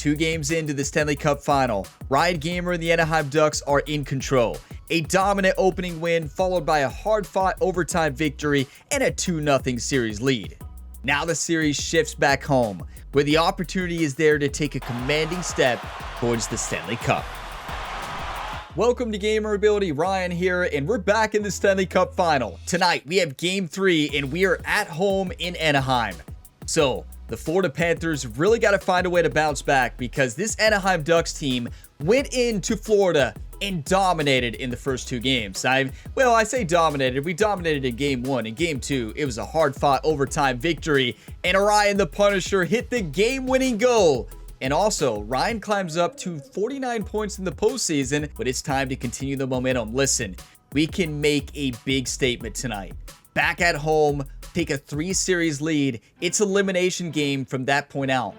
2 games into the Stanley Cup Final, Rhett Gamer and the Anaheim Ducks are in control. A dominant opening win followed by a hard-fought overtime victory and a 2-0 series lead. Now the series shifts back home, where the opportunity is there to take a commanding step towards the Stanley Cup. Welcome to Gamer Ability, Ryan here, and we're back in the Stanley Cup Final. Tonight we have Game 3 and we are at home in Anaheim. So, the Florida Panthers really got to find a way to bounce back because this Anaheim Ducks team went into Florida and dominated in the first 2 games. I say dominated. We dominated in Game 1. In Game 2, it was a hard-fought overtime victory, and Orion the Punisher hit the game-winning goal. And also, Ryan climbs up to 49 points in the postseason, but it's time to continue the momentum. Listen, we can make a big statement tonight. Back at home, take a 3-series lead. It's elimination game from that point out.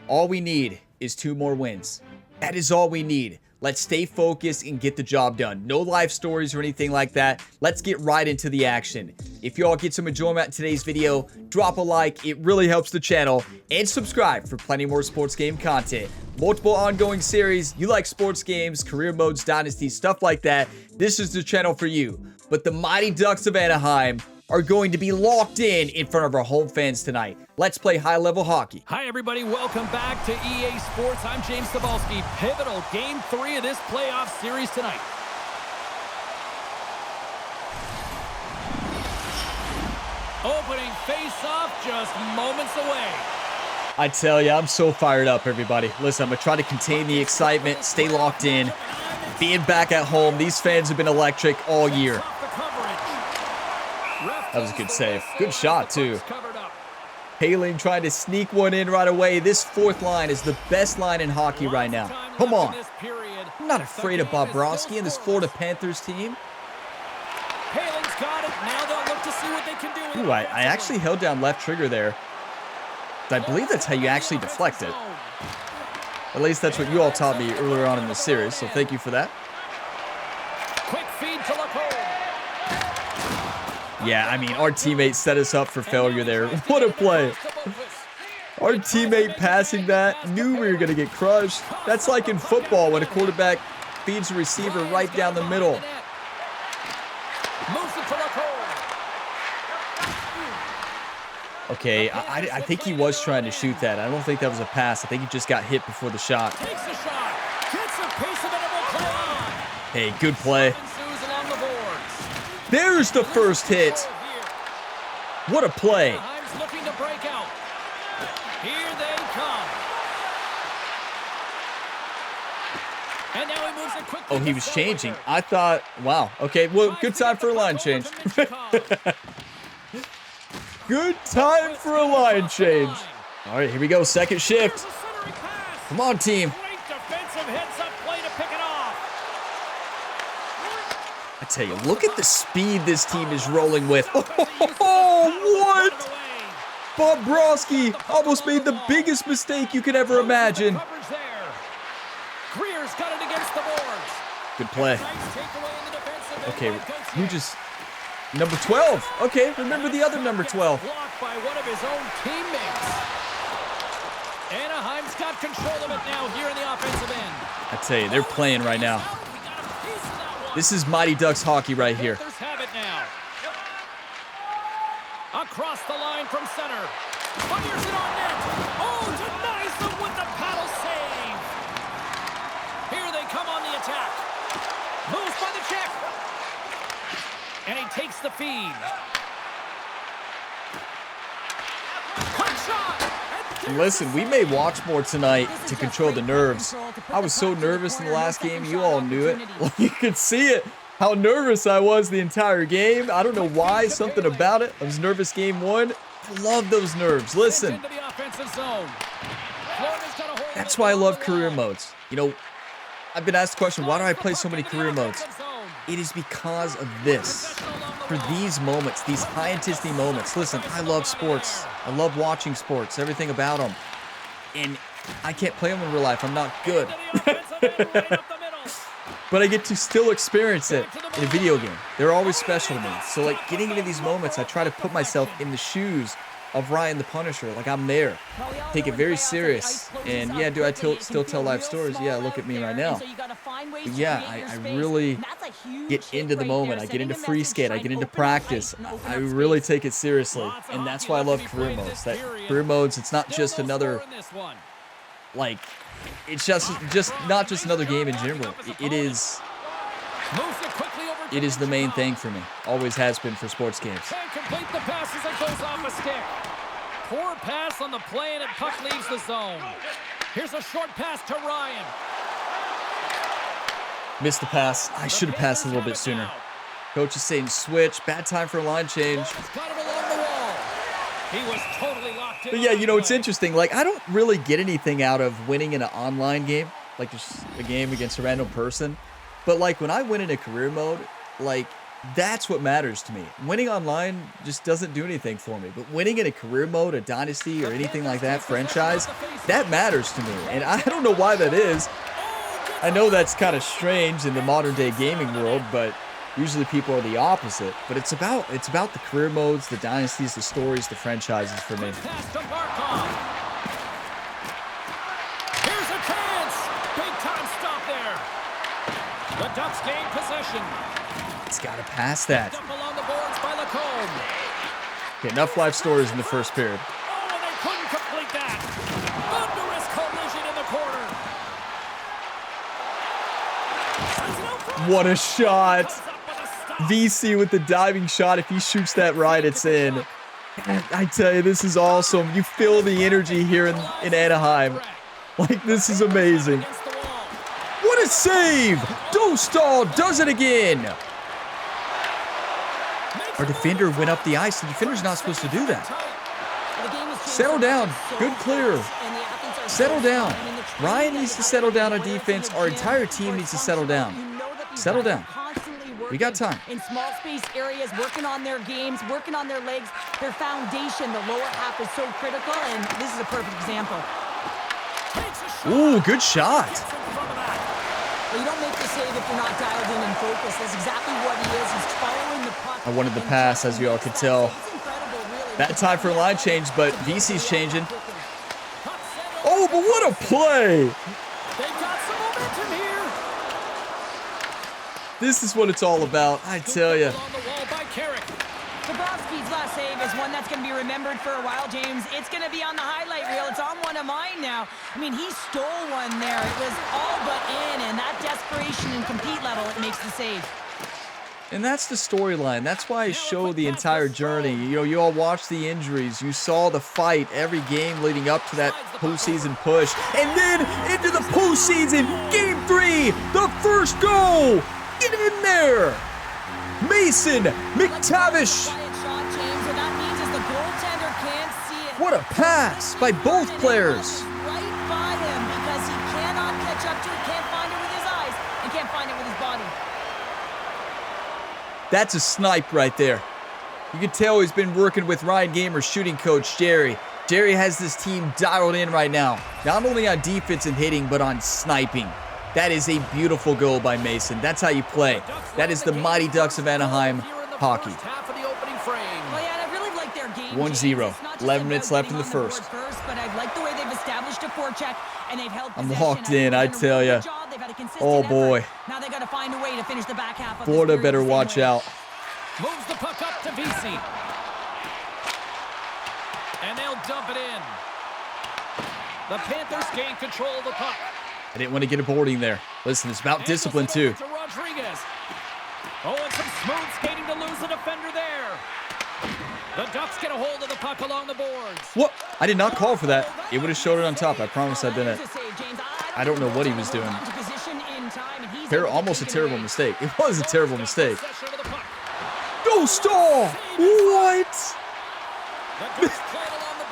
All we need is 2 more wins. That is all we need. Let's stay focused and get the job done. No life stories or anything like that. Let's get right into the action. If you all get some enjoyment in today's video, drop a like. It really helps the channel. And subscribe for plenty more sports game content. Multiple ongoing series. You like sports games, career modes, dynasties, stuff like that. This is the channel for you. But the mighty Ducks of Anaheim are going to be locked in front of our home fans tonight. Let's play high-level hockey. Hi, everybody. Welcome back to EA Sports. I'm James Cebulski. Pivotal Game 3 of this playoff series tonight. Opening face-off just moments away. I tell you, I'm so fired up, everybody. Listen, I'm going to try to contain the excitement, stay locked in. Being back at home, these fans have been electric all year. That was a good save. Good shot, too. Paling trying to sneak one in right away. This 4th line is the best line in hockey right now. Come on. I'm not afraid of Bobrovsky and this Florida Panthers team. Paling's got it. Now they'll look to see what they can do. Ooh, I actually held down left trigger there. I believe that's how you actually deflect it. At least that's what you all taught me earlier on in the series, so thank you for that. Quick feed to Lacombe. Yeah, I mean, our teammate set us up for failure there. What a play. Our teammate passing that, knew we were going to get crushed. That's like in football when a quarterback feeds a receiver right down the middle. Okay, I think he was trying to shoot that. I don't think that was a pass. I think he just got hit before the shot. Hey, good play. There's the first hit. What a play. Looking to break out. Here they come. And now he moves it quickly. Oh, he was changing. I thought, wow. Okay, well, good time for a line change. Good time for a line change. All right, here we go. Second shift. Come on, team. Great defensive heads-up play to pick it off. I tell you, look at the speed this team is rolling with. Oh, what? Bobrovsky almost made the biggest mistake you could ever imagine. Greer's got it against the boards. Good play. Okay, who just... Number 12. Okay, remember the other number 12. Blocked by one of his own teammates. Anaheim's got control of it now here in the offensive end. I tell you, they're playing right now. This is Mighty Ducks hockey right here. Have it now. Across the line from center. Fires it on net. Oh, denies them with the paddle save. Here they come on the attack. Moves by the check. And he takes the feed. Quick shot. Listen, we may watch more tonight to control the nerves. I was so nervous in the last game. You all knew it. You could see it. How nervous I was the entire game. I don't know why. Something about it. I was nervous game 1. I love those nerves. Listen. That's why I love career modes. You know, I've been asked the question, why do I play so many career modes? It is because of this. For these moments, these high-intensity moments. Listen, I love sports. I love watching sports, everything about them. And I can't play them in real life. I'm not good. But I get to still experience it in a video game. They're always special to me. So, like, getting into these moments, I try to put myself in the shoes of Ryan the Punisher. Like, I'm there. Take it very serious. And yeah, do I still tell life stories? Yeah, look at me right now. But yeah, I really get into the moment. I get into free skate. I get into practice. I really take it seriously. And that's why I love career modes. That career modes, it's not just another, like, it's just not just another game in general. It is the main thing for me. Always has been for sports games. Can't complete the pass as it goes off a stick. Poor pass on the play, and it puck leaves the zone. Here's a short pass to Ryan. Missed the pass. I should have passed a little bit sooner. Coach is saying switch. Bad time for a line change. Got it along the wall. He was totally locked in. But yeah, you know, it's interesting. Like, I don't really get anything out of winning in an online game, like just a game against a random person. But like when I win in a career mode, like, that's what matters to me. Winning online just doesn't do anything for me. But winning in a career mode, a dynasty, or anything like that, franchise, that matters to me. And I don't know why that is. I know that's kind of strange in the modern day gaming world, but usually people are the opposite. But it's about the career modes, the dynasties, the stories, the franchises for me. Here's a chance. Big time stop there. The Ducks gain possession. It's got to pass that. Up along the boards by Lacombe. Okay, enough life stories in the first period. Oh, and they couldn't complete that. Thunderous collision in the corner. What a shot. VC with the diving shot. If he shoots that right, it's in. I tell you, this is awesome. You feel the energy here in Anaheim. Like, this is amazing. What a save! Dostal does it again. Our defender went up the ice. The defender's not supposed to do that. Settle down. Good clear. Settle down. Ryan needs to settle down on defense. Our entire team needs to settle down. Settle down. We got time. In small space areas, working on their games, working on their legs, their foundation, the lower half is so critical, and this is a perfect example. Ooh, good shot. Well, you don't make the save if you're not dialed in and focused. That's exactly what he is. He's following the puck. I wanted the pass, as you all could tell. Bad time for a line change, but VC's changing. Oh, but what a play! They've got some momentum here. This is what it's all about, I tell you. On the wall by Carrick. Bobrovsky's last save is one that's going to be remembered for a while, James. It's going to be on the highlight reel. It's on one of mine now. I mean, he stole one there. It was all but in, and that desperation and compete level, it makes the save. And that's the storyline. That's why I show the entire journey. You know, you all watched the injuries. You saw the fight every game leading up to that postseason push. And then into the postseason, Game 3, the first goal. Get in there. Mason McTavish. What a pass by both players. Right by him because he cannot catch up to it, can't find it with his eyes, and can't find it with his body. That's a snipe right there. You can tell he's been working with Ryan Gamer's shooting coach, Jerry. Jerry has this team dialed in right now, not only on defense and hitting, but on sniping. That is a beautiful goal by Mason. That's how you play. That is the Mighty Ducks of Anaheim hockey. 1-0. 11 minutes left in the first. I'm locked in, I tell you. Oh, boy. Now they got to find a way to finish the back half of Florida better watch out. Moves the puck up to VC. And they'll dump it in. The Panthers gain control of the puck. I didn't want to get a boarding there. Listen, it's about discipline, too. Oh, and some smooth skating to lose the defender there. The Ducks get a hold of the puck along the boards. What? I did not call for that. It would have showed it on top. I promise I didn't. I don't know what he was doing. Almost a terrible mistake. It was a terrible mistake. Go Stall! What?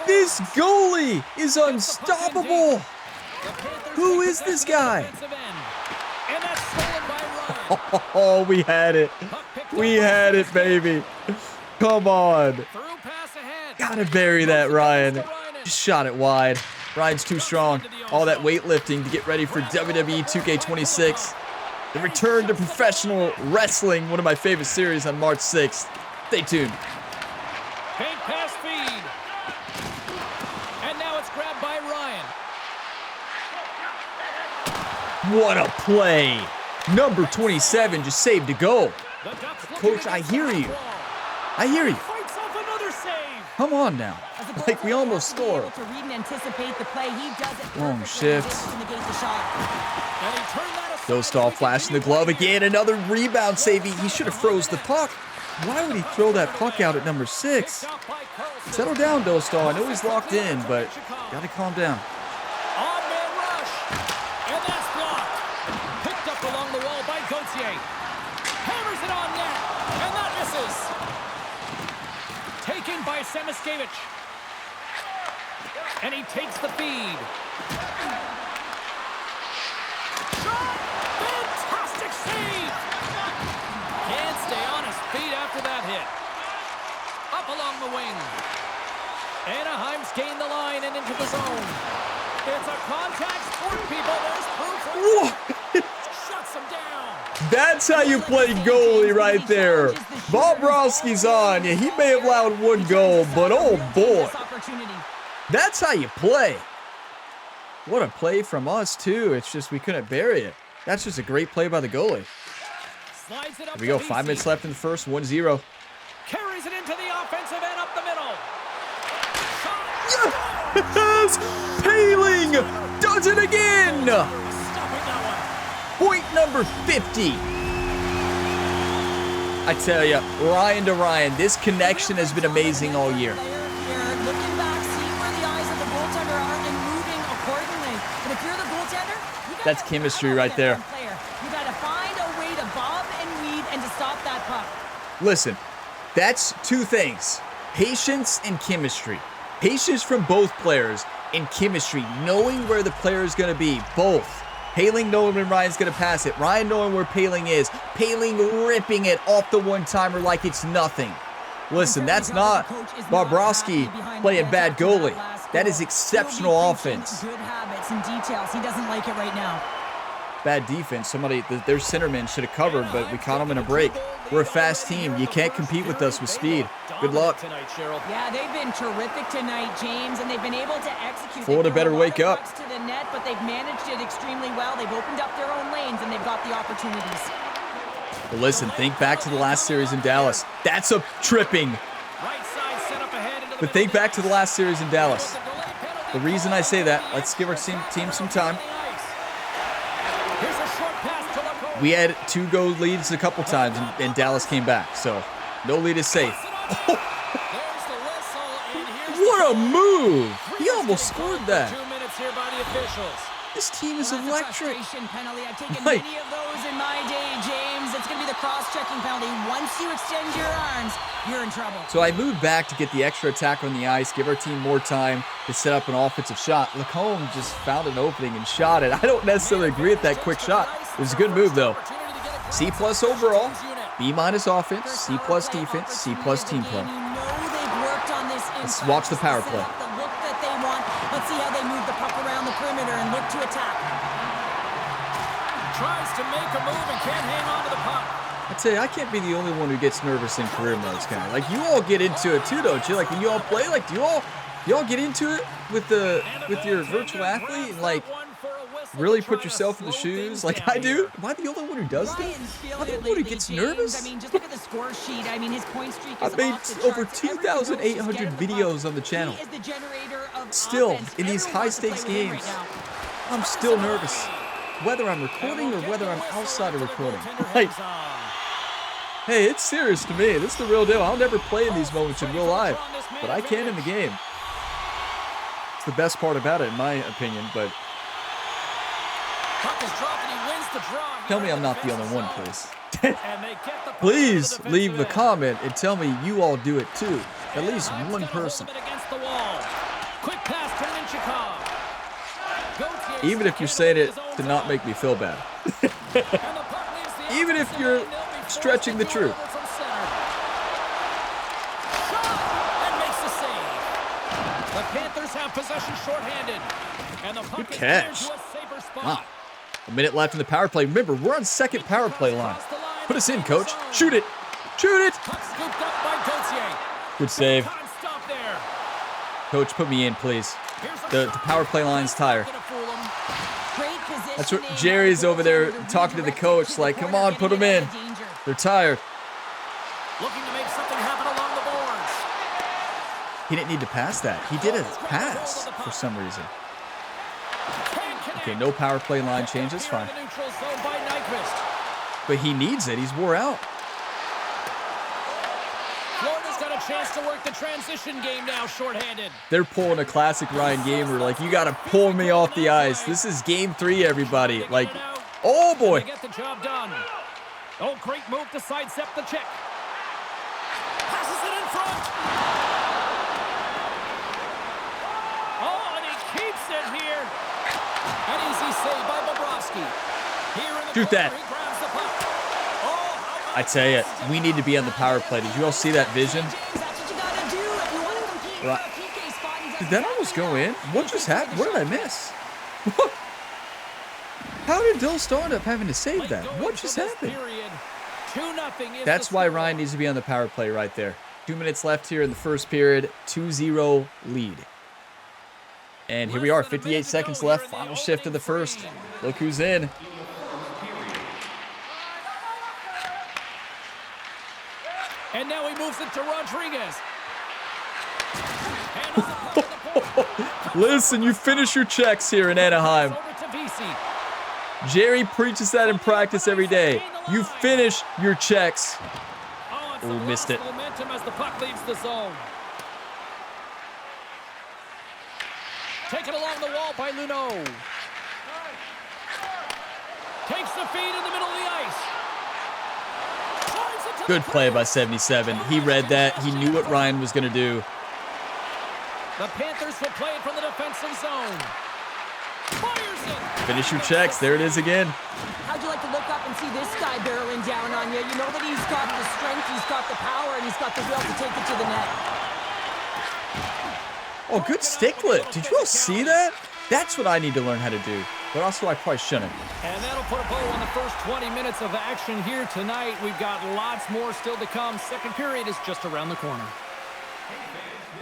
This goalie is unstoppable. Who is this guy? Oh, we had it. We had it, baby. Come on. Gotta bury that, Ryan. Just shot it wide. Ryan's too strong. All that weightlifting to get ready for WWE 2K26. The return to professional wrestling, one of my favorite series on March 6th. Stay tuned. Paint pass feed. grab by Ryan. What a play. Number 27 just saved a goal. The Ducks looking Coach, to I get hear some you. control. I hear you. Fights off another save. Come on now. As a Like, we goaltender, almost has to be able scored. to read and anticipate the play. He does it Long perfectly and shift. is able to negate the shot. And he turned that aside. Dostal flashing the glove again. Another rebound save. He should have froze the puck. Why would he throw that puck out at number 6? Settle down, Dostal. I know he's locked in, but gotta calm down. On-man rush. And that's blocked. Picked up along the wall by Gauthier. Hammers it on net. And that misses. Taken by Samiskevich. And he takes the feed. Shot! Fantastic save! Can't stay on his feet after that hit. Up along the wing. Anaheim's gained the line and into the zone. It's a contact sport, people. There's proof. Shuts him down. That's how you play goalie right there. Bobrovsky's on. Yeah, he may have allowed one goal, but oh boy. That's how you play. What a play from us, too. It's just we couldn't bury it. That's just a great play by the goalie. Slides it up Here we go. to 5 minutes BC. left in the first. 1-0. Carries it into the offensive end up the middle. Yes! Paling does it again. Stopping that one. Point number 50. I tell you, Ryan to Ryan, this connection has been amazing all year. Looking back, seeing where the eyes of the goaltender are and moving accordingly. But if you're the goaltender, you gotta That's chemistry right that there. player. You got to find a way to bob and weave and to stop that puck. Listen, that's two things. Patience and chemistry. Patience from both players and chemistry, knowing where the player is going to be. Both. Paling knowing when Ryan's going to pass it. Ryan knowing where Paling is. Paling ripping it off the one-timer like it's nothing. Listen, that's not Bobrovsky playing bad goalie. That is exceptional offense. Good habits and details. He doesn't like it right now. Bad defense. Their centerman should have covered, but we caught him in a break. We're a fast team. You can't compete with us with speed. Good luck. Yeah, they've been terrific tonight, James, and they've been able to execute. Florida They've thrown better a lot wake of up. pucks to the net, but they've managed it extremely well. They've opened up their own lanes, and they've got the opportunities. But listen, think back to the last series in Dallas. That's a tripping. But think back to the last series in Dallas. The reason I say that, let's give our team some time. We had 2-goal leads a couple times, and Dallas came back. So, no lead is safe. What a move! He almost scored that. This team is electric. Penalty. I've taken Right. many of those in my day, James. It's going to be the cross-checking penalty. Once you extend your arms, you're in trouble. So I moved back to get the extra attack on the ice, give our team more time to set up an offensive shot. Lacombe just found an opening and shot it. I don't necessarily agree with that quick shot. It was a good move, though. C+ overall, B- offense, C+ defense, C+ team play. And you know they've worked on this Let's inside watch the to power set play. up the look that they want. Let's see how they move the puck around the perimeter and look to attack. Tries to make a move and can't hang on to the puck. I tell you, I can't be the only one who gets nervous in career modes, kind of. Like, you all get into it too, don't you? Like, when you all play, like, do you all get into it with your virtual athlete and, like, really put yourself in the shoes like I do? Am I the only one who does that? Ryan's Am feeling I the it only one who lately, gets James. nervous? I mean, just look at the score sheet. I mean, his point streak is I've made off the over charts. Every goal he's 2,800 getting the puck. videos on the channel. He is the generator of Still, offense. in these Everyone wants to play high-stakes with him games, right now. I'm still nervous. Whether I'm recording or whether I'm outside of recording. Like, hey, it's serious to me. This is the real deal. I'll never play in these moments in real life, but I can in the game. It's the best part about it, in my opinion, but tell me I'm not the only one, please. Please leave a comment and tell me you all do it too. At least one person. Even if you're saying it to not make me feel bad. Even if you're stretching the truth. The Panthers have possession shorthanded. And the puck Good is catch. into a safer spot. Wow. A minute left in the power play. Remember, we're on second power play line. Put us in, coach. Shoot it. Shoot it. Puck scooped up by Gauthier. Good save. Time stop there. Coach, put me in, please. The power play line's tired. That's what Jerry's over there talking to the coach, like, come on, put him in. They're tired. Looking to make something happen along the boards. He didn't need to pass that. He did a pass for some reason. Okay, no power play line change. That's fine. But he needs it. He's wore out. Florida's got a chance to work the transition game now, shorthanded. They're pulling a classic Ryan Gamer. Like, you got to pull me off the ice. This is game 3, everybody. Like, oh, boy. Get the job done. Oh, great move to sidestep the check. Passes it in front. Oh, and he keeps it here. An easy save by Bobrovsky. Here in the Shoot that. corner, he grabs the puck. Oh, I tell you, we need to be on the power play. Did you all see that vision? Did that almost go in? What just happened? What did I miss? How did Dill Star end up having to save that? What just happened? That's why Ryan needs to be on the power play right there. 2 minutes left here in the first period. 2-0 lead. And here we are, 58 seconds left. Final shift of the first. Look who's in. And now he moves it to Rodriguez. Listen, you finish your checks here in Anaheim. Jerry preaches that in practice every day. You finish your checks. Oh, missed it. Momentum as the puck leaves the zone. Taken along the wall by Luneau. Takes the feed in the middle of the ice. Good play by 77. He read that. He knew what Ryan was going to do. The Panthers will play it from the defensive zone. Fires it. Finish your checks. There it is again. How'd you like to look up and see this guy barreling down on you? You know that he's got the strength, he's got the power, and he's got the will to take it to the net. Oh, good stick lift. Did you all see that? That's what I need to learn how to do. But also, I probably shouldn't. And that'll put a bow on the first 20 minutes of action here tonight. We've got lots more still to come. Second period is just around the corner.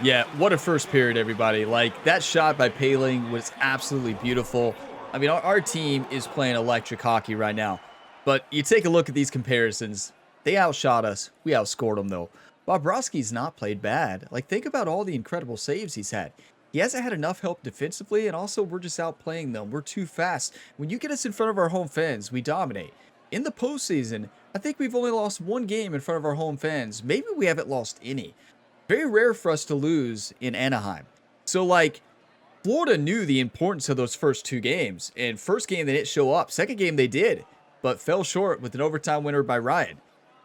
Yeah, what a first period, everybody. Like, that shot by Paling was absolutely beautiful. I mean, our team is playing electric hockey right now. But you take a look at these comparisons. They outshot us. We outscored them, though. Bobrovsky's not played bad. Like, think about all the incredible saves he's had. He hasn't had enough help defensively, and also we're just outplaying them. We're too fast. When you get us in front of our home fans, we dominate. In the postseason, I think we've only lost 1 game in front of our home fans. Maybe we haven't lost any. Very rare for us to lose in Anaheim. So, like, Florida knew the importance of those first 2 games. And first game, they didn't show up. Second game, they did, but fell short with an overtime winner by Ryan.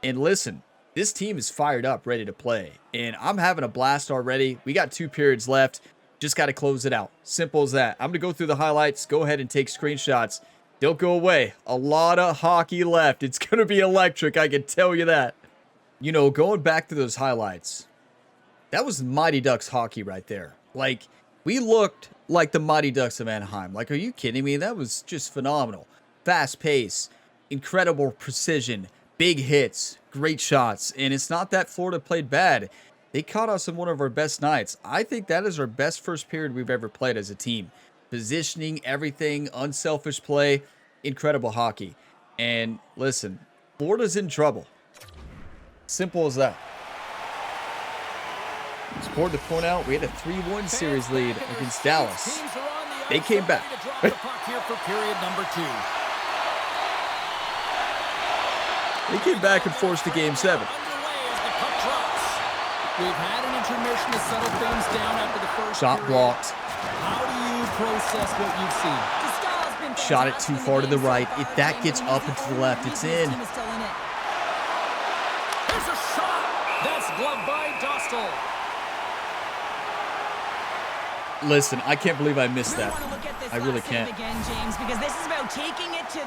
And listen, this team is fired up, ready to play. And I'm having a blast already. We got 2 periods left. Just got to close it out. Simple as that. I'm going to go through the highlights. Go ahead and take screenshots. Don't go away. A lot of hockey left. It's going to be electric. I can tell you that. You know, going back to those highlights, that was Mighty Ducks hockey right there. Like, we looked like the Mighty Ducks of Anaheim. Like, are you kidding me? That was just phenomenal. Fast pace, incredible precision, big hits, great shots. And it's not that Florida played bad. They caught us on one of our best nights. I think that is our best first period we've ever played as a team. Positioning, everything, unselfish play, incredible hockey. And listen, Florida's in trouble. Simple as that. It's important to point out we had a 3-1 series lead against Dallas. They came back. They came back and forced a Game 7. We've had an intermission to settle things down after the first shot period. blocked. How do you process what you've seen? Shot it too far to the right. If that gets up and to the left, it's in. There's a shot. That's gloved by Dostal. Listen, I can't believe I missed that. I really can't.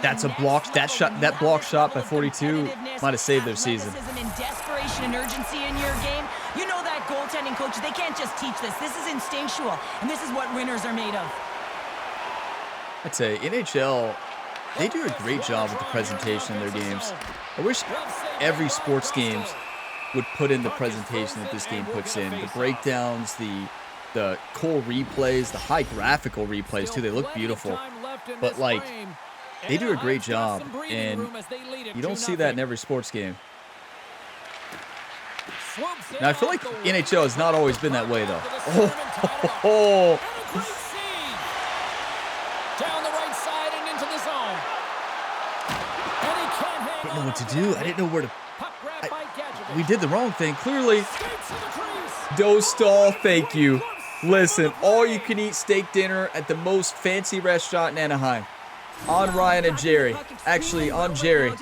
That's a block. That shot, that block shot by 42 might have saved their season. In desperation and urgency in your game. You know that goaltending coach, they can't just teach this. This is instinctual, and this is what winners are made of. I'd say NHL, they do a great job with the presentation of their games. I wish every sports games would put in the presentation that this game puts in. The breakdowns, the the cool replays, the high graphical replays too. They look beautiful. But like, they do a great job, and you don't see that in every sports game. Now I feel like NHL has not always been that way though. Oh. Down the right side and into the zone. I didn't know what to do. I didn't know where to. We did the wrong thing, clearly. Dostal, thank you. Listen, all you can eat steak dinner at the most fancy restaurant in Anaheim. On Ryan and Jerry. Actually, on Jerry.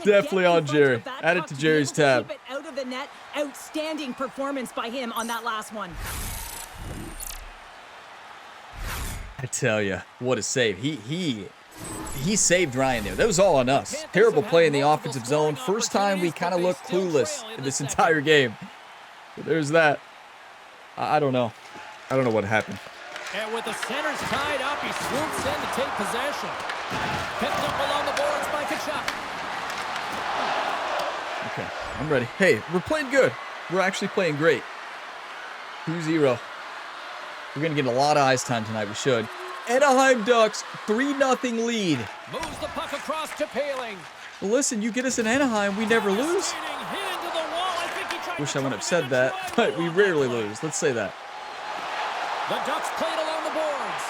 Definitely on Jerry. Add it to Jerry's tab. Out of the net. Outstanding performance by him on that last one. I tell you, what a save. He saved Ryan there. That was all on us. Terrible play in the offensive zone. First time we kind of looked clueless in this entire game. But there's that. I don't know. I don't know what happened. And with the centers tied up, he swoops in to take possession. Picked up along the boards by Kachuk. Okay, I'm ready. Hey, we're playing good. We're actually playing great. 2-0. We're going to get a lot of ice time tonight. We should. Anaheim Ducks, 3-0 lead. Moves the puck across to Paling. Well, listen, you get us in Anaheim, we never lose. Wish I wouldn't have said that, but we rarely lose. Let's say that. The Ducks played along the boards.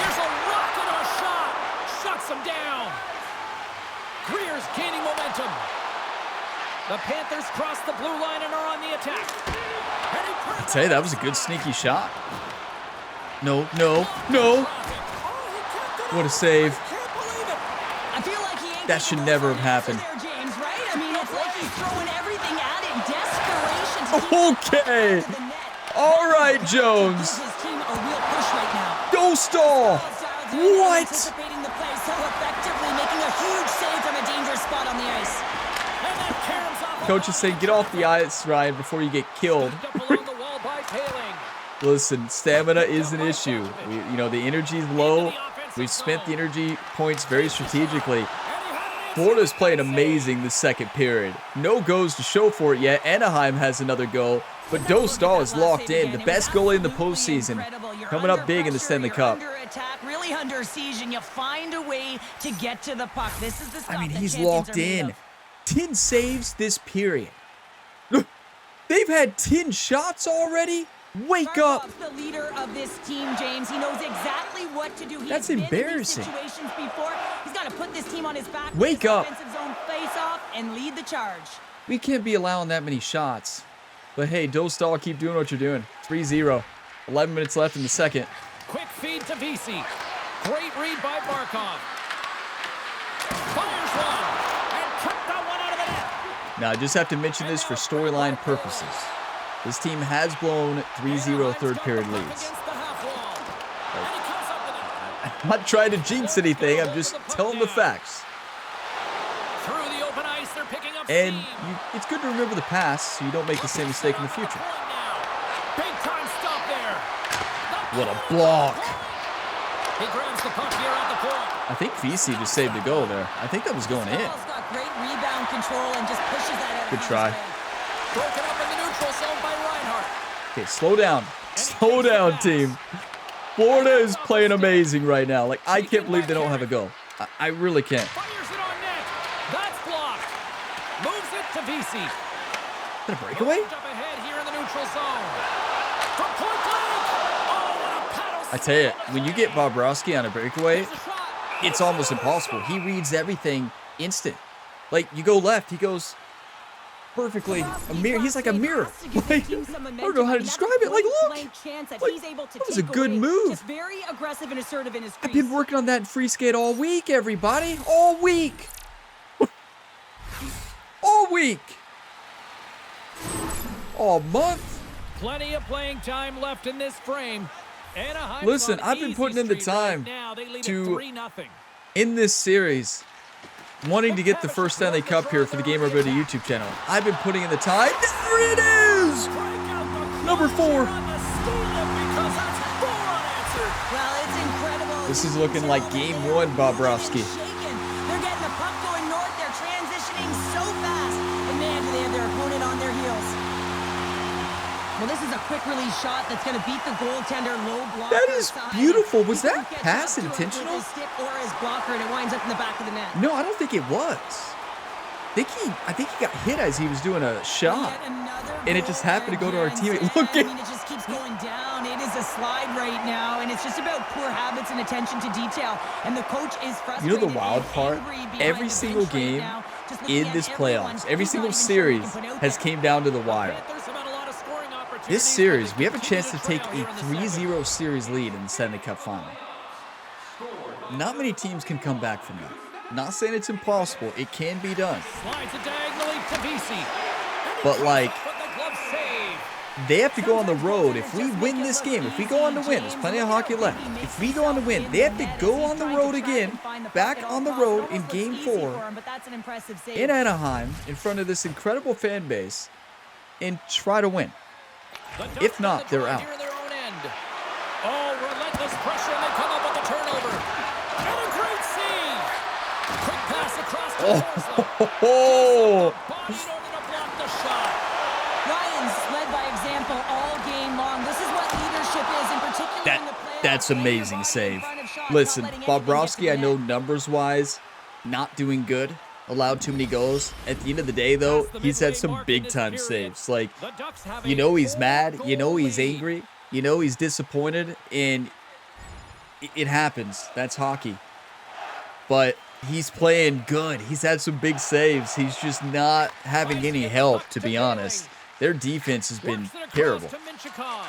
Here's a rocket on a shot. Shuts him down. Greer's gaining momentum. The Panthers cross the blue line and are on the attack. I'd say that was a good sneaky shot. No, no, no. What a save. I feel like he ain't That should never have happened. there, James, right? I mean, it's like he's throwing everything at it. Desperation to keep Okay. it to the net. All right, Jones. Gives his team a real push right now. Dostal. What? Anticipating the play so effectively, making a huge save from a dangerous spot on the ice. And that caroms off. Coach is saying, get off the ice, Ryan, before you get killed. Up along the wall by Paling. Listen, stamina is an issue. The energy is low. We've spent the energy points very strategically. Florida's playing amazing the second period. No goals to show for it yet. Anaheim has another goal, but Dostal is locked in. The best goalie in the postseason. Coming up big in the Stanley Cup. Under attack, really under siege, and you find a way to get to the puck. This is the stuff I mean, that he's champions locked are made in. of. 10 saves this period. They've had 10 shots already? Wake up. Barkov's the leader of this team, James. He knows exactly what to do. That's He's been in these embarrassing. situations before. He's got to put this team on his back. Wake up. Offensive zone face-off and lead the charge. We can't be allowing that many shots. But hey, Dostal, keep doing what you're doing. 3-0. 11 minutes left in the second. Quick feed to VC. Great read by Barkov. Fires one. And kept that one out of the net. Now, I just have to mention this for storyline purposes. This team has blown 3-0 third period leads. Against the half wall. And he comes up with it. I'm not trying to jinx anything. I'm just telling the facts. Through the open ice, they're picking up And steam. it's good to remember the past so you don't make the same mistake in the future. Big time stop there. What a block. He grabs the puck here at the point. I think VC just saved a goal there. I think that was going in. Ball's got great rebound control and just pushes that out. Good try. Broken up in the neutral zone by Reinhart. Okay, slow down. Slow down, team. Florida is playing amazing right now. Like, I can't believe they don't have a goal. I really can't. Fires it on net. That's blocked. Moves it to VC. Is that a breakaway? Moved up ahead here in the neutral zone. From point blank. Oh, what a paddle. I tell you, when you get Bobrovsky on a breakaway, It's a shot. it's almost impossible. He reads everything instant. Like, you go left, he goes perfectly a mirror. He's like a mirror. Like, I don't know how to describe it. Like, look. Like, that was a good move. Just very aggressive and assertive in his I've been working on that in free skate all week, everybody. All week. All week. All month. Plenty of playing time left in this frame. Anaheim's Listen, on I've been easy putting in the street right time now. They lead to- at 3-0. In this series, wanting to get the first Stanley Cup here for the Gamer Ability YouTube channel. I've been putting in the time. There it is! Number 4. Well, it's incredible. This is looking like game 1, Bobrovsky. They're getting the puck going north. They're transitioning so fast. And man, do they have their opponent on their heels. Well, this is a quick release shot that's going to beat the goaltender low blocker. That is side. beautiful. Was He that couldn't catch pass up to him with intentional? his stick or his blocker, and it winds up in the back of the net. No, I don't think it was. I think he got hit as he was doing a shot. And it just happened to go to our teammate. Look at. I mean, it just keeps going down. It is a slide right now, and it's just about poor habits and attention to detail. And the coach is frustrated. You know the wild and part? angry behind Every the single bench right game now, just looking in at this everyone. playoffs, every He's not single even sure what he series can put out has there. came down to the wire. Panthers have had a lot of scoring opportunities, This but series, they we have a continue chance to to take trail a here in the second. 3-0 series lead in the Stanley Cup Final. Not many teams can come back from that. Not saying it's impossible. It can be done. Slides it diagonally to VC. But, like, But the glove save. they have to go on the road. If we win this game, if we go on to win, there's plenty of hockey left. If we go on to win, they have to go on the road again, back on the road in Game 4 in Anaheim in front of this incredible fan base and try to win. The Ducks If not, get the they're draw out. here in their own end. Oh, relentless pressure, and they come up with the turnover. And a great save. Quick pass across to Forsland. Oh, Bodied over to block the shot. Lions led by example all game long. This is what leadership is, in particular in the playoffs. that's amazing save. Listen, Bobrovsky, I know numbers-wise, not doing good. Allowed too many goals. At the end of the day, though, he's had some big-time saves. Like, The Ducks have you a know he's mad. You know 4-goal he's lead. angry. You know he's disappointed. And it happens. That's hockey. But he's playing good. He's had some big saves. He's just not having any help, to be honest. Their defense has been Works it across terrible. to Minchikov.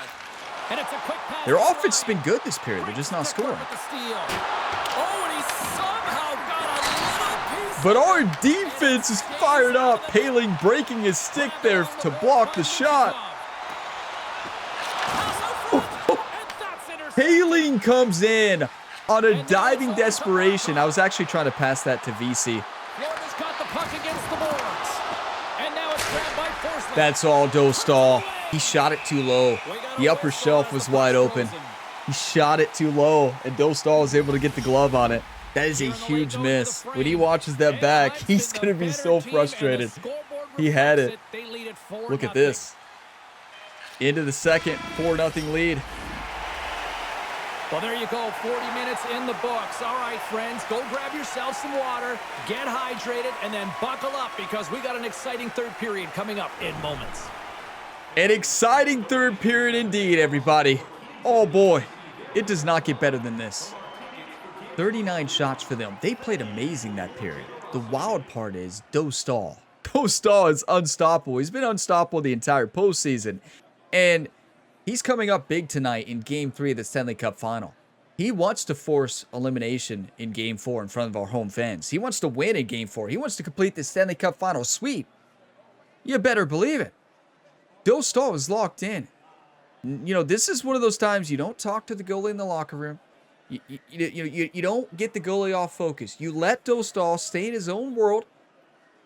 And it's a quick pass Their to offense has Ryan. been good this period. They're just not scoring. With the steal. Oh, and he somehow got a little piece But of our it. defense is fired up. Paling breaking his stick there to block the shot. Paling comes in on a diving desperation. I was actually trying to pass that to VC. Florida's got the puck against the boards. And now it's grabbed by Forsland. That's all Dostal. He shot it too low. The upper shelf was wide open. He shot it too low, and Dostal was able to get the glove on it. That is a huge miss. When he watches that back, he's going to be so frustrated. He had it. Look at this. Into the second, 4-0 lead. Well, there you go. 40 minutes in the books. All right, friends, go grab yourself some water, get hydrated, and then buckle up because we got an exciting third period coming up in moments. An exciting third period indeed, everybody. Oh boy, it does not get better than this. 39 shots for them. They played amazing that period. The wild part is Dostal. Dostal is unstoppable. He's been unstoppable the entire postseason. And he's coming up big tonight in Game 3 of the Stanley Cup Final. He wants to force elimination in Game 4 in front of our home fans. He wants to win in Game 4. He wants to complete the Stanley Cup Final sweep. You better believe it. Dostal is locked in. You know, this is one of those times you don't talk to the goalie in the locker room. You don't get the goalie off focus. You let Dostal stay in his own world,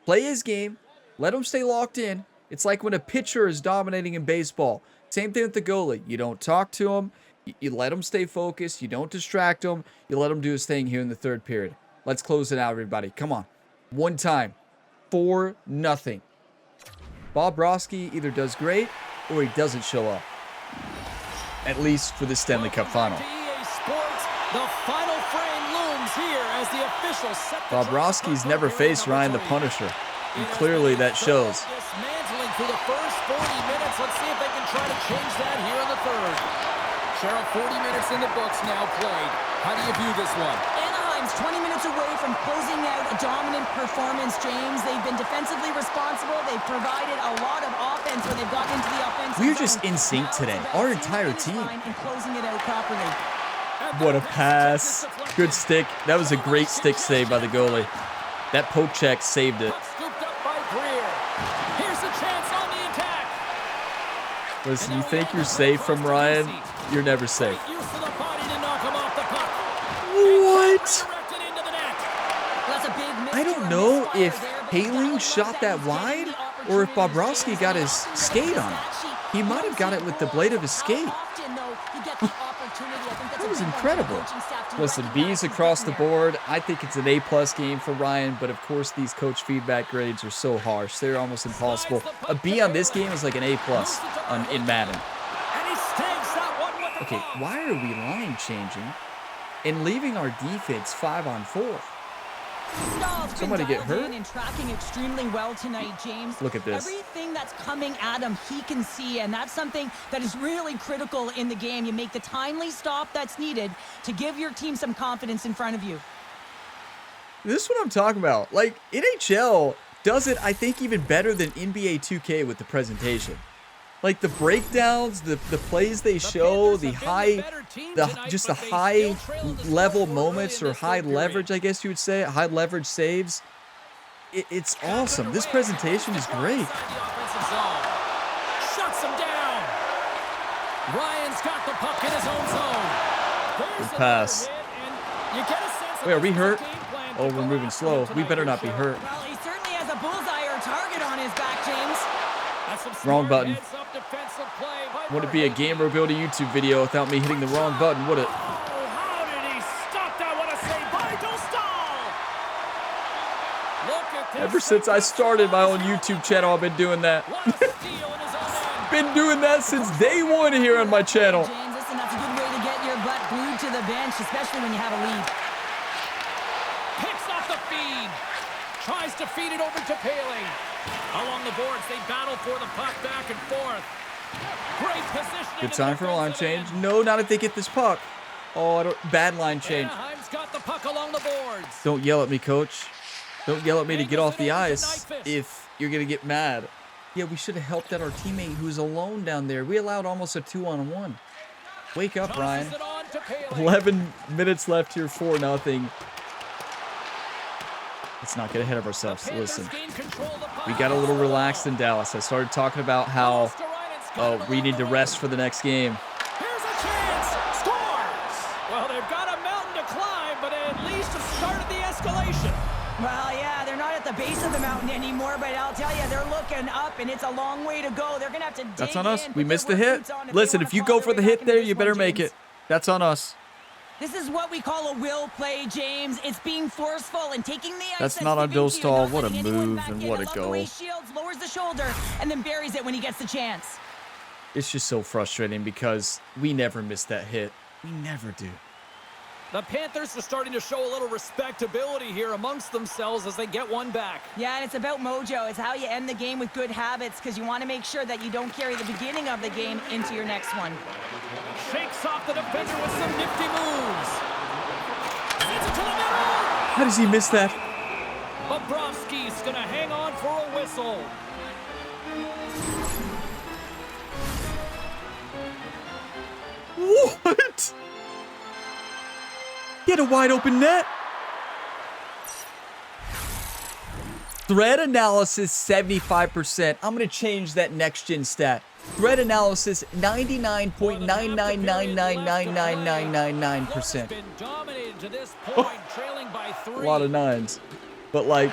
play his game, let him stay locked in. It's like when a pitcher is dominating in baseball. Same thing with the goalie. You don't talk to him. You let him stay focused. You don't distract him. You let him do his thing here in the third period. Let's close it out, everybody. Come on. One time. 4-0. Bobrovsky either does great or he doesn't show up. At least for the Stanley Cup Final. EA Sports, the final frame looms here as the officials set the Bobrovsky's never faced Ryan the Punisher. And clearly that shows. Dismantling through the first 40 minutes. Let's see if they can try to change that here in the third. Cheryl, 40 minutes in the books now played. How do you view this one? Anaheim's 20 minutes away from closing out a dominant performance, James. They've been defensively responsible. They've provided a lot of offense when they've gotten into the offensive We're just zone. in sync Now today. it's about Our staying entire in the team. line and closing it out properly. What a pass. Good stick. That was a great stick save by the goalie. That poke check saved it. Scooped up by Greer. Here's a chance on the attack. Listen, you think you're safe from Ryan? You're never safe. Great use of the body to knock him off the puck. What? Redirected into the net. That's a big miss I or don't a know misfire if there, but Paling you shot that gotta love wide he's getting or if the opportunity to Bobrovsky change got that. his skate on it. He might have got it with the blade of his skate. That was incredible. Listen, B's across the board. I think it's an A+ game for Ryan, but of course these coach feedback grades are so harsh. They're almost impossible. A B on this game is like an A+ in Madden. Okay, why are we line changing and leaving our defense 5-on-4? Somebody get hurt? And tracking extremely well tonight, James. Look at this. Everything that's coming at him, he can see, and that's something that is really critical in the game. You make the timely stop that's needed to give your team some confidence in front of you. This is what I'm talking about. Like, NHL does it, I think, even better than NBA 2K with the presentation. Like the breakdowns, the plays they show, just the high level moments or high leverage, I guess you would say, high leverage saves. It's awesome. This presentation is great. Shuts him down. Ryan's got the puck in his own zone. Good pass. Wait, are we hurt? Oh, we're moving slow. We better not be hurt. Well, he certainly has a bullseye or a target on his back, James. Wrong button. Wouldn't be a gamer build a YouTube video without me hitting the wrong button, would it? Oh, how did he stop that? What a save by Dostal! Look at this. Ever since I started my own YouTube channel, I've been doing that. Been doing that since day one here on my channel. James, listen, that's a good way to get your butt glued to the bench, especially when you have a lead. Picks off the feed. Tries to feed it over to Paling. Along the boards, they battle for the puck back and forth. Great position. Good time for a line change. No, not if they get this puck. Oh, bad line change. Anaheim's got the puck along the boards. Don't yell at me, coach. Don't yell at me to get off the ice if you're going to get mad. Yeah, we should have helped out our teammate who's alone down there. We allowed almost a 2-on-1. Wake up, Ryan. 11 minutes left here, 4-0. Let's not get ahead of ourselves. Listen, we got a little relaxed in Dallas. I started talking about how we need to rest for the next game. Here's a chance. Scores. Well, they've got a mountain to climb, but at least it started the escalation. Well, yeah, they're not at the base of the mountain anymore, but I'll tell you, they're looking up, and it's a long way to go. They're going to have to dig. That's on us. We missed the hit. Listen, if you go for the hit there, you better make it. That's on us. This is what we call a will play, James. It's being forceful and taking the ice. That's not on Dostal. What a move and what a goal. Shields, lowers the shoulder, and then buries it when he gets the chance. It's just so frustrating because we never miss that hit. We never do. The Panthers are starting to show a little respectability here amongst themselves as they get one back. Yeah, and it's about mojo. It's how you end the game with good habits because you want to make sure that you don't carry the beginning of the game into your next one. Shakes off the defender with some nifty moves. Sends it to the middle. How does he miss that? Bobrovsky's going to hang on for a whistle. What? He had a wide open net. Threat analysis 75%. I'm going to change that next gen stat. Threat analysis 99.999999999%. A lot of nines. But like,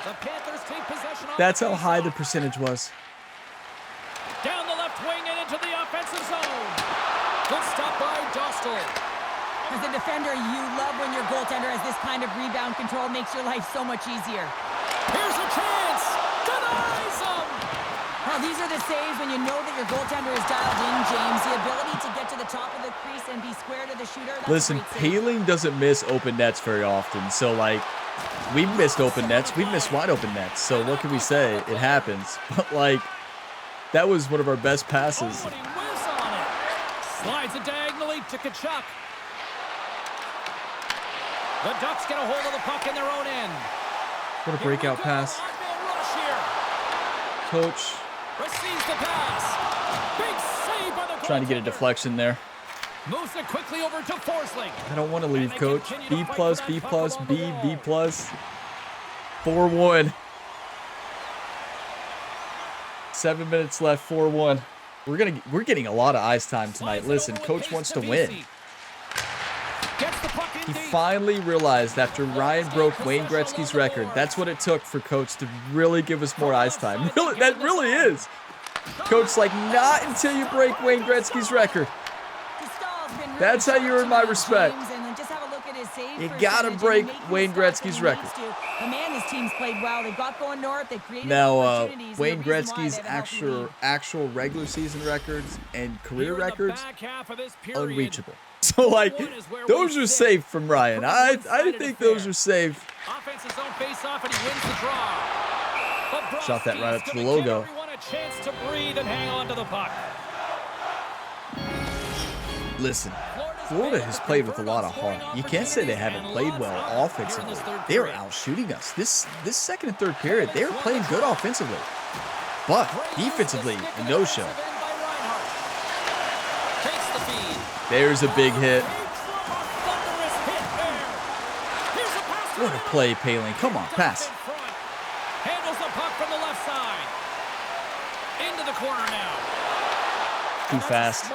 that's how high the percentage was. Down the left wing and into the offensive zone. Good stop by Dostal. As a defender, you love when your goaltender has this kind of rebound control. Makes your life so much easier. Here's a chance. Denies him. Well, these are the saves when you know that your goaltender is dialed in, James. The ability to get to the top of the crease and be square to the shooter. Listen, Paling doesn't miss open nets very often. So, like, we've missed open nets. We've missed wide open nets. So what can we say? It happens. But, like, that was one of our best passes. Oh, and he whiffs on it. Slides it diagonally to Tkachuk. The Ducks get a hold of the puck in their own end. What a breakout pass. Coach. Receives the pass. Big save by the Trying to get a deflection there. Moves it quickly over to Forsling. I don't want to leave, coach. B+, B+, B, B+. 4-1. 7 minutes left, 4-1. We're getting a lot of ice time tonight. Listen, coach wants to win. He finally realized after Ryan broke Wayne Gretzky's record, that's what it took for coach to really give us more ice time. Really, that really is. Coach like, not until you break Wayne Gretzky's record. That's how you earn my respect. You gotta break Wayne Gretzky's record. Now, Wayne Gretzky's actual regular season records and career records, unreachable. So, like, those are safe from Ryan. I think those are safe. Shot that right up to the logo. Listen, Florida has played with a lot of heart. You can't say they haven't played well offensively. They are out shooting us. This second and third period, they are playing good offensively. But defensively, a no-show. There's a big hit. What a play, Palin. Come on, pass. Handles the puck from the left side. Into the corner now. Too fast.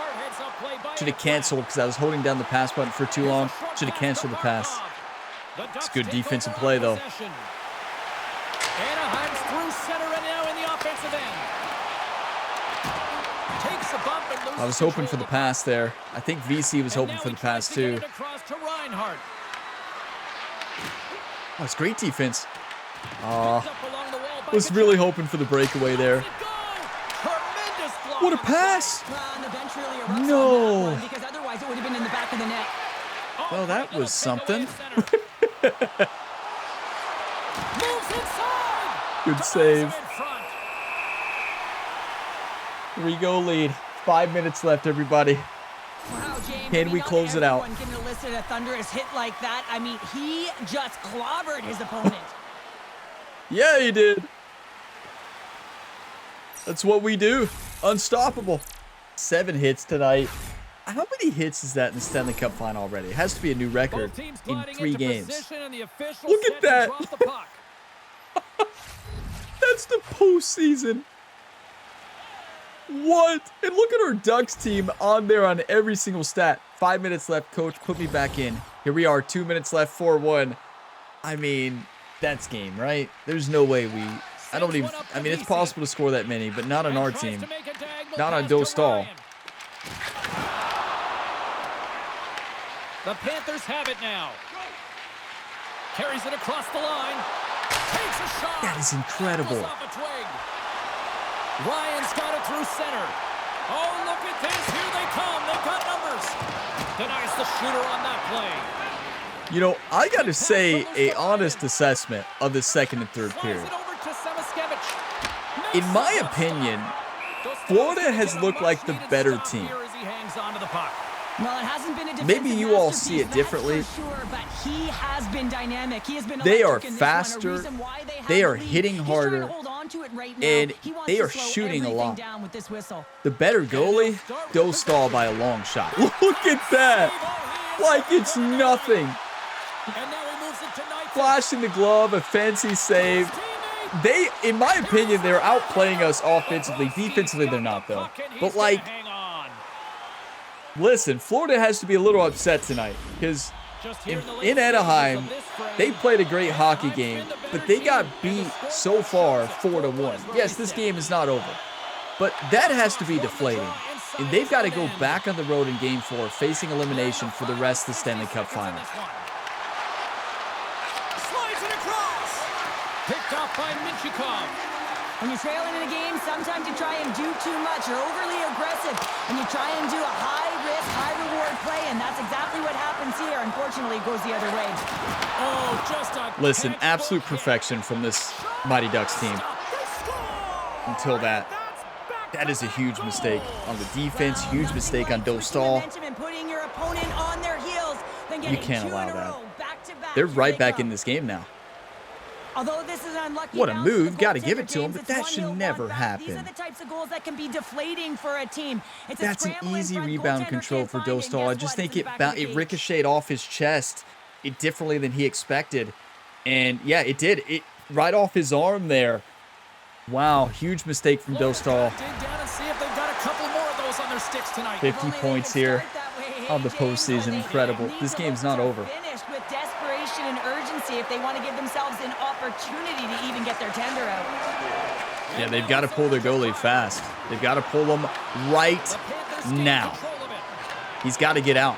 Should have canceled because I was holding down the pass button for too long. Should have canceled the pass. It's good defensive play, though. Anaheim's through center and now in the offensive end. Takes a bump and loses I was hoping for the pass there. I think VC was hoping for the pass, too. Oh, it's great defense. Was really hoping for the breakaway there. What a pass! No. Well, that was something. Good save. 3-goal lead. 5 minutes left, everybody. Wow, James, Can we close it out? Can elicit a thunderous hit like that. I mean, he just clobbered his opponent. Yeah, he did. That's what we do. Unstoppable. 7 hits tonight. How many hits is that in the Stanley Cup Final already? It has to be a new record in 3 games. Look at that. That's the postseason. What? And look at our Ducks team on there on every single stat. 5 minutes left, coach. Put me back in. Here we are. 2 minutes left. 4-1. I mean, that's game, right? There's no way we... I mean, it's possible to score that many, but not on our team. Not on Dostal. The Panthers have it now. Carries it across the line. Takes a shot. That is incredible. Ryan's got it through center. Oh, look at this. Here they come. They've got numbers. Denies the shooter on that play. You know, I got to say an honest assessment of the second and third period. In my opinion, Florida has looked like the better team. Well, it hasn't been a maybe you all see it differently. Sure, but he has been dynamic. He has been they are in faster, they are hitting harder, right and they are shooting a lot. The better goalie, Dostal by a long shot. Look at that! Like it's nothing. Flashing the glove, a fancy save. They, in my opinion, they're outplaying us offensively. Defensively, they're not, though. But, like, listen, Florida has to be a little upset tonight because in Anaheim, they played a great hockey game, but they got beat so far 4-1. Yes, this game is not over, but that has to be deflating. And they've got to go back on the road in Game 4, facing elimination for the rest of the Stanley Cup Final. Picked off by Minchikov. When you're trailing in a game, sometimes you try and do too much. You're overly aggressive, and you try and do a high-risk, high-reward play, and that's exactly what happens here. Unfortunately, it goes the other way. Oh, just a listen, absolute perfection from this Mighty Ducks team. Until that. That is a huge mistake on the defense, huge mistake on Dostal. You can't allow that. They're right back in this game now. Although this is unlucky, what a move. Got to give it to him, but that should never happen. These are the types of goals that can be deflating for a team. That's an easy rebound control for Dostal. I just think it ricocheted off his chest differently than he expected. And yeah, it did. It right off his arm there. Wow, huge mistake from Dostal. 50 points here on the postseason. Incredible. This game's not over. And urgency if they want to give themselves an opportunity to even get their tender out. Yeah, they've got to pull their goalie fast. They've got to pull him right now. He's got to get out.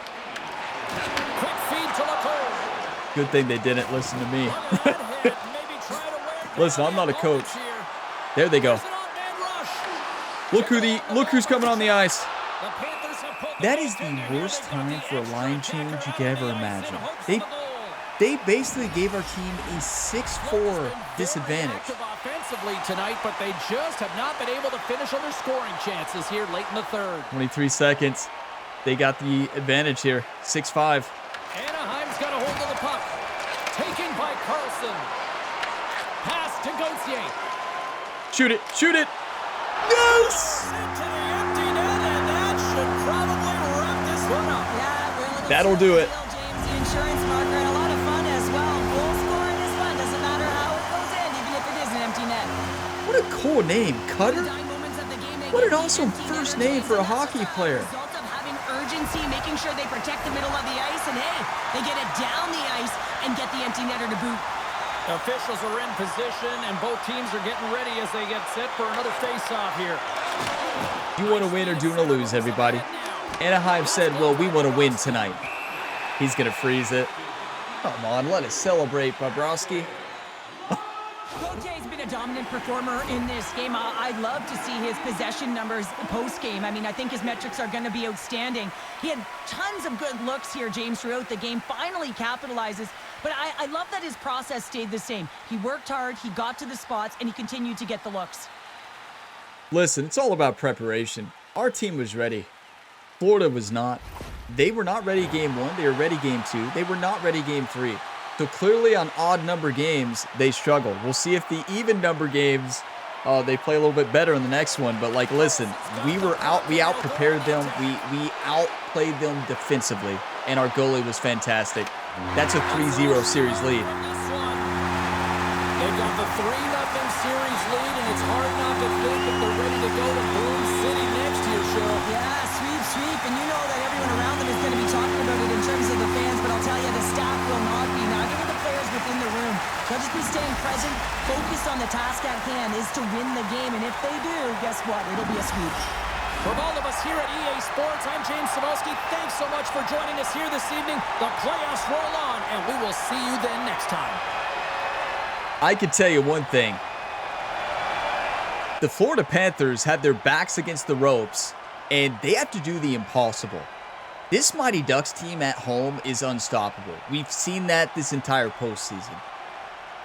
Good thing they didn't listen to me. Listen, I'm not a coach. There they go. Look who's coming on the ice. That is the worst time for a line change you could ever imagine. They basically gave our team a 6-4 disadvantage. Offensively tonight, but they just have not been able to finish on their scoring chances here late in the third. 23 seconds. They got the advantage here. 6-5. Anaheim's got a hold of the puck. Taken by Carlson. Pass to Gauthier. Shoot it. Shoot it. Yes! Sent to the empty net, and that should probably wrap this one up. Yeah, that'll do it. James, the insurance marker, and a lot of fun as well. Goal scoring is fun. Doesn't matter how it goes in, even if it is an empty net. What a cool name, Cutter. What an awesome first name for a hockey player. Result of having urgency, making sure they protect the middle of the ice, and hey, they get it down the ice and get the empty netter to boot. Officials are in position, and both teams are getting ready as they get set for another face-off here. You want to win or do you want to lose, everybody? Anaheim said, well, we want to win tonight. He's going to freeze it. Come on, let us celebrate, Bobrovsky. Gautier's been a dominant performer in this game. I'd love to see his possession numbers post-game. I mean, I think his metrics are going to be outstanding. He had tons of good looks here, James, throughout the game. Finally capitalizes. But I love that his process stayed the same. He worked hard, he got to the spots, and he continued to get the looks. Listen, it's all about preparation. Our team was ready. Florida was not. They were not ready game 1. They were ready game 2. They were not ready game 3. So clearly on odd number games, they struggle. We'll see if the even number games, they play a little bit better in the next one. But like, listen, we out-prepared them. We outplayed them defensively, and our goalie was fantastic. That's a 3-0 series lead. They've got the 3-0 series lead, and it's hard not to think that they're ready to go to Boom City next year, Cheryl. Yeah, sweep, and you know that everyone around them is going to be talking about it in terms of the fans, but I'll tell you, the staff will not be. Now, give it the players within the room. They'll just be staying present, focused on the task at hand is to win the game, and if they do, guess what? It'll be a sweep. From all of us here at EA Sports, I'm James Samowski. Thanks so much for joining us here this evening. The playoffs roll on, and we will see you then next time. I can tell you one thing. The Florida Panthers have their backs against the ropes, and they have to do the impossible. This Mighty Ducks team at home is unstoppable. We've seen that this entire postseason.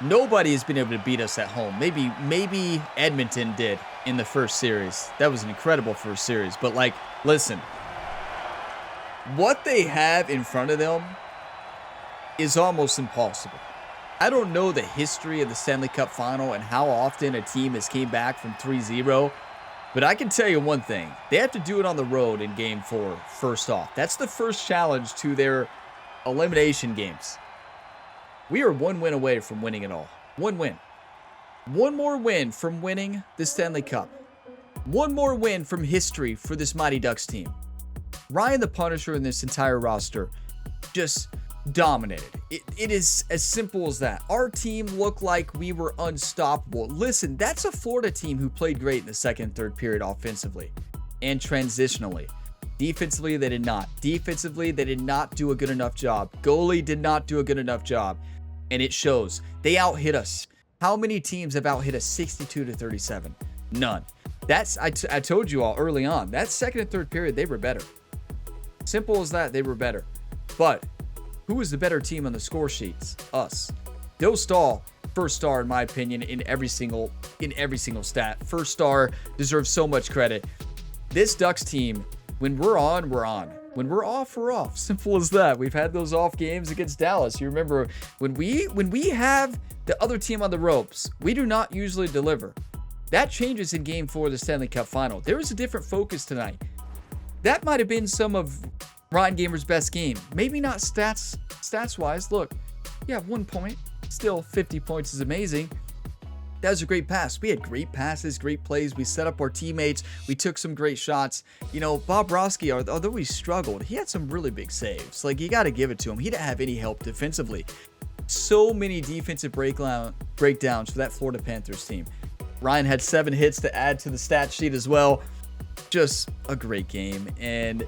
Nobody has been able to beat us at home. Maybe Edmonton did in the first series. That was an incredible first series. But like, listen, what they have in front of them is almost impossible. I don't know the history of the Stanley Cup Final and how often a team has came back from 3-0, but I can tell you one thing. They have to do it on the road in Game 4, first off. That's the first challenge to their elimination games. We are one win away from winning it all. One win. One more win from winning the Stanley Cup. One more win from history for this Mighty Ducks team. Ryan the Punisher and this entire roster just dominated. It is as simple as that. Our team looked like we were unstoppable. Listen, that's a Florida team who played great in the second and third period offensively and transitionally. Defensively, they did not. Defensively, they did not do a good enough job. Goalie did not do a good enough job. And it shows. They out-hit us. How many teams have out-hit us 62-37? None. That's I told you all early on. That second and third period, they were better. Simple as that, they were better. But who was the better team on the score sheets? Us. Joe Stahl, first star in my opinion in every single stat. First star deserves so much credit. This Ducks team, when we're on, we're on. When we're off, we're off. Simple as that. We've had those off games against Dallas. You remember when we have the other team on the ropes, we do not usually deliver. That changes in Game 4 of the Stanley Cup Final. There was a different focus tonight. That might have been some of Ryan Gamer's best game. Maybe not stats-wise. Look, you have 1 point. Still, 50 points is amazing. That was a great pass. We had great passes, great plays. We set up our teammates. We took some great shots. You know, Bobrovsky, although he struggled, he had some really big saves. Like, you got to give it to him. He didn't have any help defensively. So many defensive breakdowns for that Florida Panthers team. Ryan had 7 hits to add to the stat sheet as well. Just a great game. And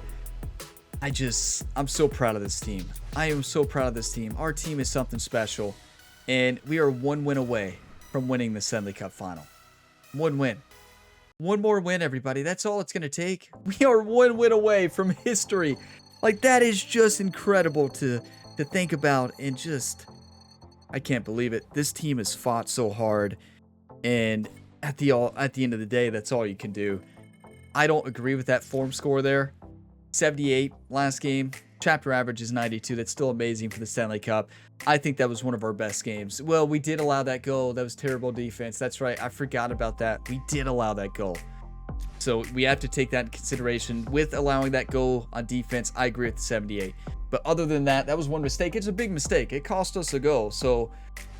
I'm so proud of this team. I am so proud of this team. Our team is something special. And we are 1 win away from winning the Stanley Cup Final. 1 win. 1 more win, everybody. That's all it's going to take. We are 1 win away from history. Like, that is just incredible to think about. And just, I can't believe it. This team has fought so hard. And at the end of the day, that's all you can do. I don't agree with that form score there. 78 last game. Chapter average is 92. That's still amazing for the Stanley Cup. I think that was one of our best games. Well, we did allow that goal. That was terrible defense. That's right. I forgot about that. We did allow that goal. So we have to take that in consideration with allowing that goal on defense. I agree with the 78. But other than that, that was one mistake. It's a big mistake. It cost us a goal. So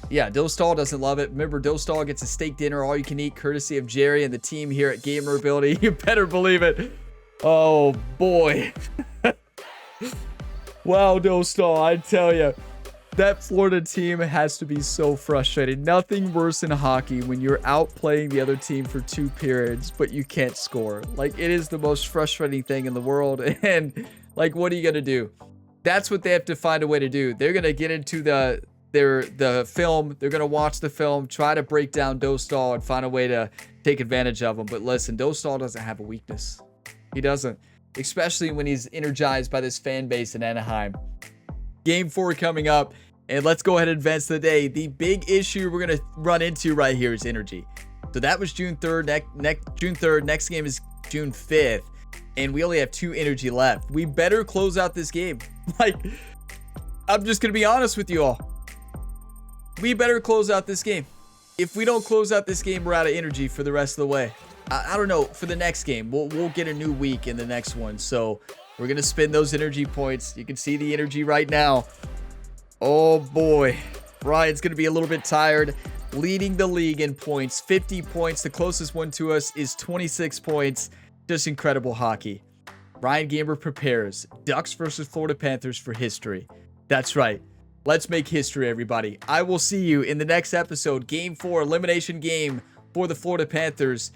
yeah, Dostal doesn't love it. Remember, Dostal gets a steak dinner, all you can eat, courtesy of Jerry and the team here at Gamer Ability. You better believe it. Oh boy. Wow, Dostal, I tell you, that Florida team has to be so frustrated. Nothing worse in hockey when you're outplaying the other team for 2 periods, but you can't score. Like, it is the most frustrating thing in the world. And like, what are you gonna do? That's what they have to find a way to do. They're gonna get into the film. They're gonna watch the film, try to break down Dostal and find a way to take advantage of him. But listen, Dostal doesn't have a weakness. He doesn't. Especially when he's energized by this fan base in Anaheim. Game 4 coming up, and let's go ahead and advance the day. The big issue we're going to run into right here is energy. So that was June 3rd. June 3rd. Next game is June 5th, and we only have 2 energy left. We better close out this game. Like, I'm just going to be honest with you all. We better close out this game. If we don't close out this game, we're out of energy for the rest of the way. I don't know, for the next game, we'll get a new week in the next one. So we're going to spend those energy points. You can see the energy right now. Oh boy. Ryan's going to be a little bit tired. Leading the league in points. 50 points. The closest one to us is 26 points. Just incredible hockey. Ryan Gamer prepares. Ducks versus Florida Panthers for history. That's right. Let's make history, everybody. I will see you in the next episode. Game 4, elimination game for the Florida Panthers.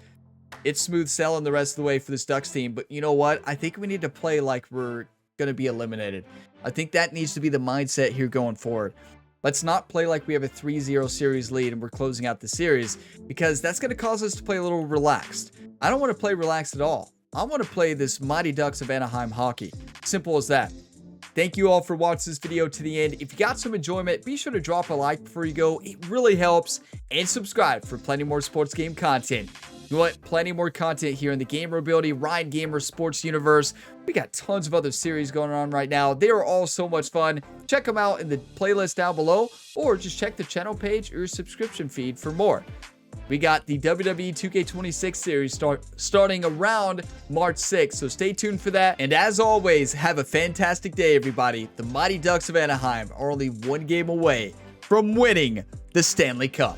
It's smooth sailing the rest of the way for this Ducks team. But you know what? I think we need to play like we're going to be eliminated. I think that needs to be the mindset here going forward. Let's not play like we have a 3-0 series lead and we're closing out the series, because that's going to cause us to play a little relaxed. I don't want to play relaxed at all. I want to play this Mighty Ducks of Anaheim hockey. Simple as that. Thank you all for watching this video to the end. If you got some enjoyment, be sure to drop a like before you go. It really helps. And subscribe for plenty more sports game content. You want plenty more content here in the Gamer Ability, Ryan Gamer Sports Universe. We got tons of other series going on right now. They are all so much fun. Check them out in the playlist down below, or just check the channel page or your subscription feed for more. We got the WWE 2K26 series starting around March 6th, so stay tuned for that. And as always, have a fantastic day, everybody. The Mighty Ducks of Anaheim are only 1 game away from winning the Stanley Cup.